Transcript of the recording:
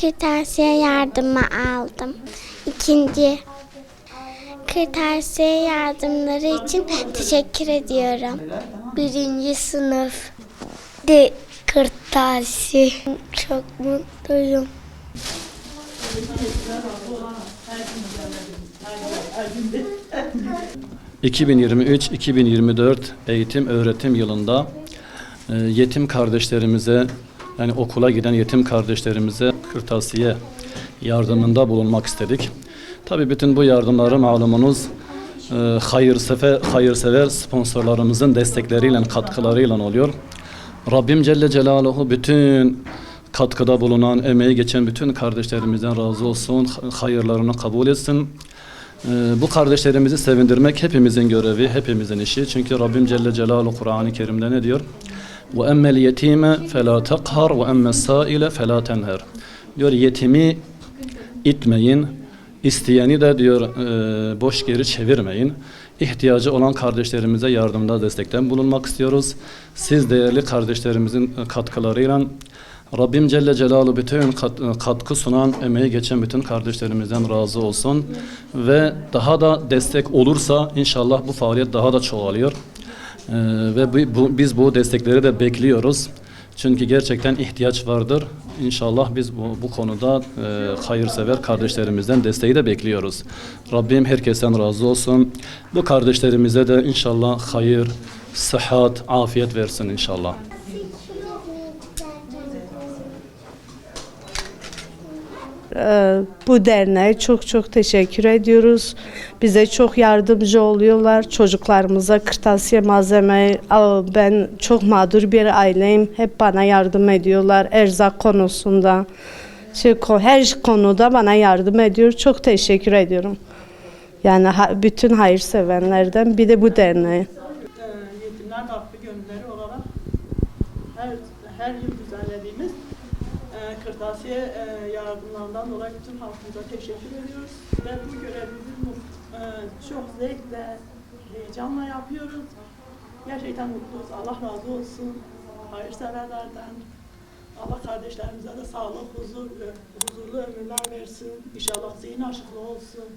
kırtasiye yardımı aldım. İkinci, kırtasiye yardımları için teşekkür ediyorum. Birinci sınıf de kırtasiye. Çok mutluyum. 2023-2024 eğitim öğretim yılında yetim kardeşlerimize, yani okula giden yetim kardeşlerimize kırtasiye yardımında bulunmak istedik. Tabii bütün bu yardımları malumunuz hayırsever sponsorlarımızın destekleriyle, katkılarıyla oluyor. Rabbim Celle Celaluhu bütün katkıda bulunan, emeği geçen bütün kardeşlerimizden razı olsun, hayırlarını kabul etsin. Bu kardeşlerimizi sevindirmek hepimizin görevi, hepimizin işi. Çünkü Rabbim Celle Celaluhu Kur'an-ı Kerim'de ne diyor? وَاَمَّ الْيَت۪يمَ فَلَا تَقْهَرْ وَاَمَّ السَّائِلَ فَلَا تَنْهَرْ diyor, yetimi itmeyin, isteyeni de diyor boş geri çevirmeyin. İhtiyacı olan kardeşlerimize yardımda, destekten bulunmak istiyoruz. Siz değerli kardeşlerimizin katkılarıyla Rabbim Celle Celaluhu bütün katkı sunan, emeği geçen bütün kardeşlerimizden razı olsun. Ve daha da destek olursa inşallah bu faaliyet daha da çoğalıyor. Ve biz bu destekleri de bekliyoruz. Çünkü gerçekten ihtiyaç vardır. İnşallah biz bu konuda hayırsever kardeşlerimizden desteği de bekliyoruz. Rabbim herkesten razı olsun. Bu kardeşlerimize de inşallah hayır, sıhhat, afiyet versin inşallah. Bu derneğe çok teşekkür ediyoruz. Bize çok yardımcı oluyorlar. Çocuklarımıza kırtasiye malzeme, ben çok mağdur bir aileyim. Hep bana yardım ediyorlar. Erzak konusunda, her konuda bana yardım ediyor. Çok teşekkür ediyorum. Yani bütün hayırsevenlerden bir de bu derneğe. Yetimler Vakfı gönülleri olarak her yıl düzenlediğimiz kırtasiye yardımlarından dolayı bütün halkımıza teşekkür ediyoruz ve bu görevimizi çok zevkle, heyecanla yapıyoruz. Gerçekten mutluyuz. Allah razı olsun hayırseverlerden. Allah kardeşlerimize de sağlık, huzurlu ömürler versin. İnşallah zihin açıklığı olsun.